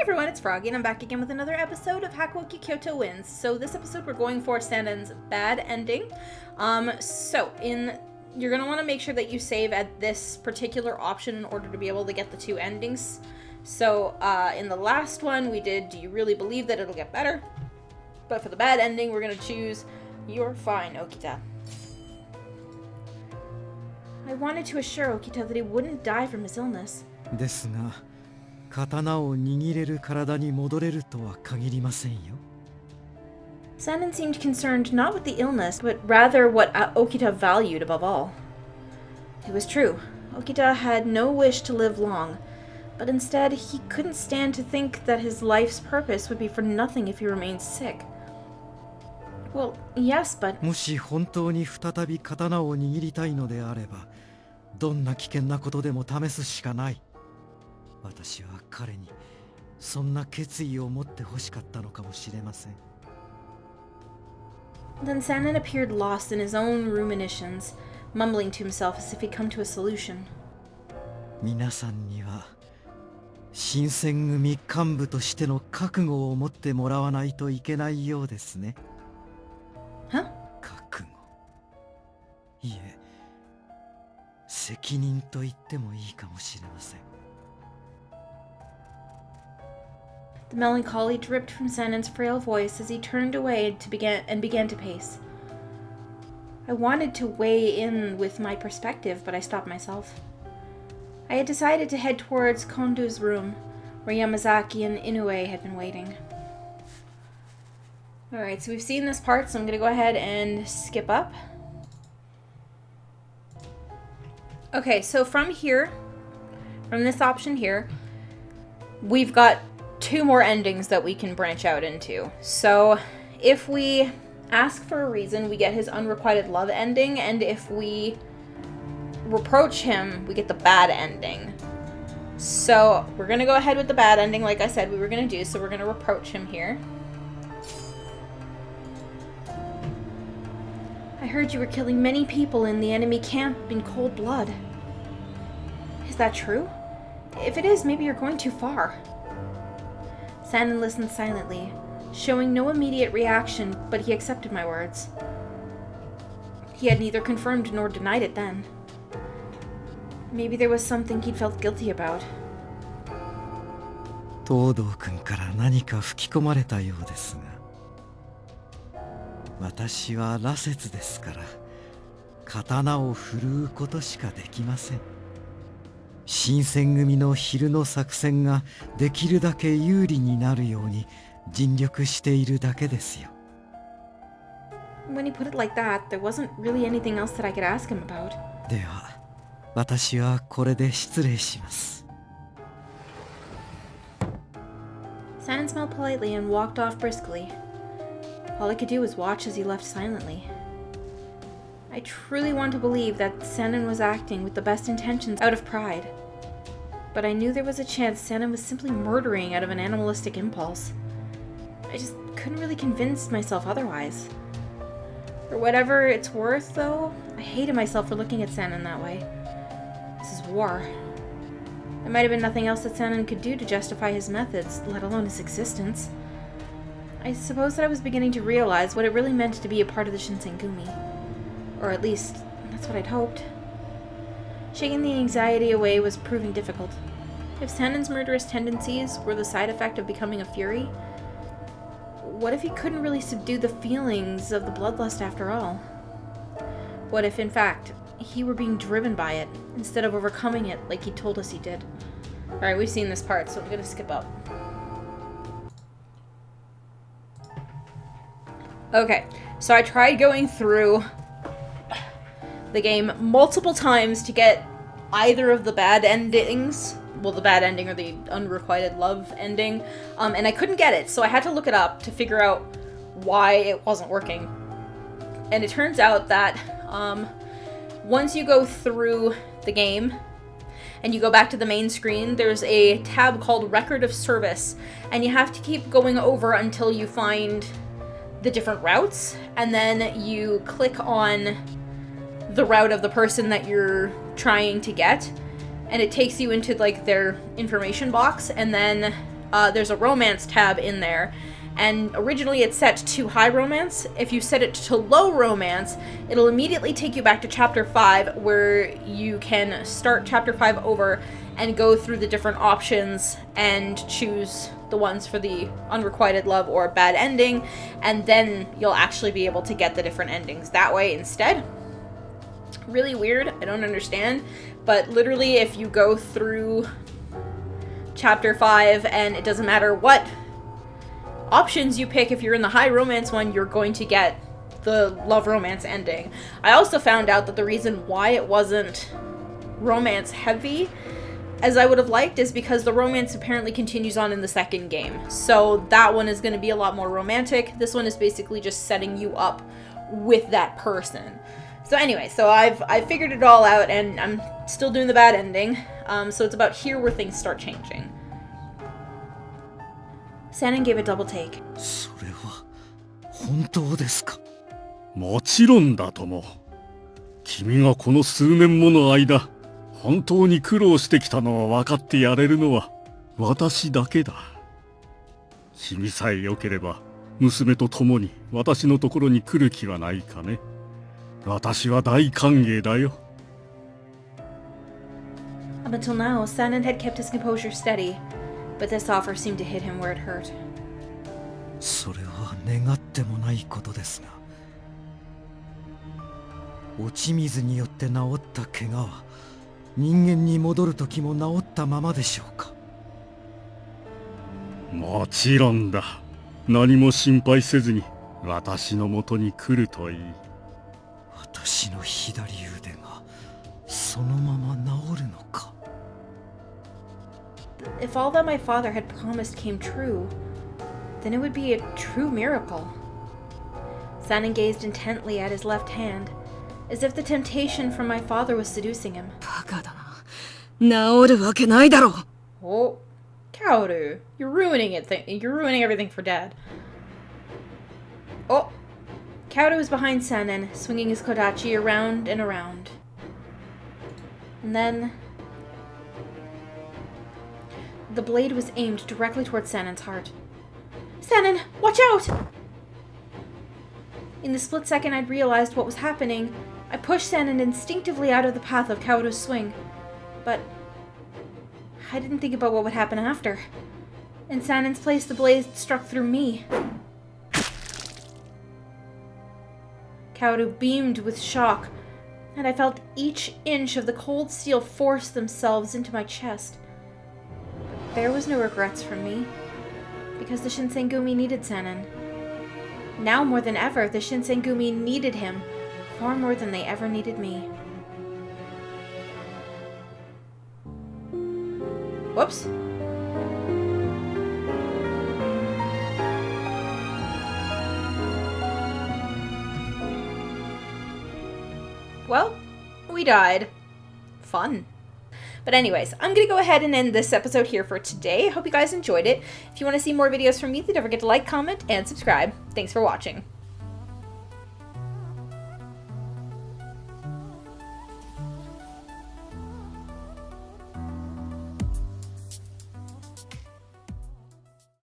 everyone, it's Froggy, and I'm back again with another episode of Hakuoki Kyoto Wins. So this episode we're going for Sanan's bad ending. You're going to want to make sure that you save at this particular option in order to be able to get the two endings. So in the last one we did, do you really believe that it'll get better? But for the bad ending, we're going to choose, you're fine, Okita. I wanted to assure Okita that he wouldn't die from his illness. ですが、刀を握れる体に戻れるとは限りませんよ。 Sanan seemed concerned not with the illness, but rather what Okita valued above all. It was true. Okita had no wish to live long, but instead he couldn't stand to think that his life's purpose would be for nothing if he remained sick. Well, yes, but... もし本当に再び刀を握りたいのであれば、どんな危険なことでも試すしかない。私は彼にそんな決意を持って欲しかったのかもしれません。 Then Sanan appeared lost in his own ruminations, mumbling to himself as if he'd come to a solution. 皆さんには新選組幹部としての覚悟を持ってもらわないといけないようですね。 Huh? 覚悟。いえ、責任と言ってもいいかもしれません。 The melancholy dripped from Sanan's frail voice as he turned away began to pace. I wanted to weigh in with my perspective, but I stopped myself. I had decided to head towards Kondo's room, where Yamazaki and Inoue had been waiting. Alright, so we've seen this part, so I'm going to go ahead and skip up. Okay, so from here, from this option here, we've got two more endings that we can branch out into. So if we ask for a reason, we get his unrequited love ending, and if we reproach him, we get the bad ending. So we're gonna go ahead with the bad ending, like I said we were gonna do. So we're gonna reproach him here. I heard you were killing many people in the enemy camp in cold blood. Is that true? If it is, maybe you're going too far. Sanan listened silently, showing no immediate reaction, but he accepted my words. He had neither confirmed nor denied it then. Maybe there was something he'd felt guilty about. 東堂君から何か吹き込まれたようですが、私は羅刹ですから、刀を振るうことしかできません。 新選組の昼の作戦ができるだけ有利になるように尽力しているだけですよ。 When he put it like that, there wasn't really anything else that I could ask him about. では、私はこれで失礼します。 Sanan smiled politely and walked off briskly. All I could do was watch as he left silently. I truly want to believe that Sanan was acting with the best intentions out of pride. But I knew there was a chance Sanan was simply murdering out of an animalistic impulse. I just couldn't really convince myself otherwise. For whatever it's worth, though, I hated myself for looking at Sanan that way. This is war. There might have been nothing else that Sanan could do to justify his methods, let alone his existence. I suppose that I was beginning to realize what it really meant to be a part of the Shinsengumi. Or at least, that's what I'd hoped. Shaking the anxiety away was proving difficult. If Sanan's murderous tendencies were the side effect of becoming a fury, what if he couldn't really subdue the feelings of the bloodlust after all? What if, in fact, he were being driven by it, instead of overcoming it like he told us he did? Alright, we've seen this part, so I'm gonna skip up. Okay, so I tried going through the game multiple times to get either of the bad endings, well, the bad ending or the unrequited love ending, and I couldn't get it, so I had to look it up to figure out why it wasn't working. And it turns out that once you go through the game and you go back to the main screen, there's a tab called Record of Service, and you have to keep going over until you find the different routes, and then you click on the route of the person that you're trying to get, and it takes you into like their information box, and then there's a romance tab in there. And originally it's set to high romance. If you set it to low romance, it'll immediately take you back to chapter 5, where you can start chapter 5 over and go through the different options and choose the ones for the unrequited love or bad ending, and then you'll actually be able to get the different endings that way instead. Really weird, I don't understand, but literally if you go through chapter 5 and it doesn't matter what options you pick, if you're in the high romance one, you're going to get the love romance ending. I also found out that the reason why it wasn't romance heavy as I would have liked is because the romance apparently continues on in the second game. So that one is going to be a lot more romantic. This one is basically just setting you up with that person. So anyway, so I've figured it all out, and I'm still doing the bad ending. So it's about here where things start changing. Sanan gave a double take. それは本当ですか？もちろんだとも。君がこの数年もの間、本当に苦労してきたのを分かってやれるのは私だけだ。君さえ良ければ、娘と共に私のところに来る気はないかね。私は大歓迎だよ。Up until now, Sanan had kept his composure steady, but this offer seemed to hit him where it hurt. それは願ってもないことですが、落ち水によって治った怪我は人間に戻る時も治ったままでしょうか？もちろんだ。何も心配せずに私のもとに来るといい。私の左腕がそのまま治るのか。If all that my father had promised came true, then it would be a true miracle. Sanan gazed intently at his left hand, as if the temptation from my father was seducing him. バカだな。治るわけないだろ。 Oh, Kaoru, you're ruining it. You're ruining everything for Dad. Oh, Kaoru was behind Sanan, swinging his kodachi around and around. And then the blade was aimed directly towards Sanan's heart. Sanan, watch out! In the split second I'd realized what was happening, I pushed Sanan instinctively out of the path of Kaoru's swing. But I didn't think about what would happen after. In Sanan's place, the blade struck through me. Kaoru beamed with shock, and I felt each inch of the cold steel force themselves into my chest. But there was no regrets from me, because the Shinsengumi needed Sanan. Now more than ever, the Shinsengumi needed him, far more than they ever needed me. Whoops. Well, we died. Fun. But anyways, I'm going to go ahead and end this episode here for today. Hope you guys enjoyed it. If you want to see more videos from me, then don't forget to like, comment, and subscribe. Thanks for watching.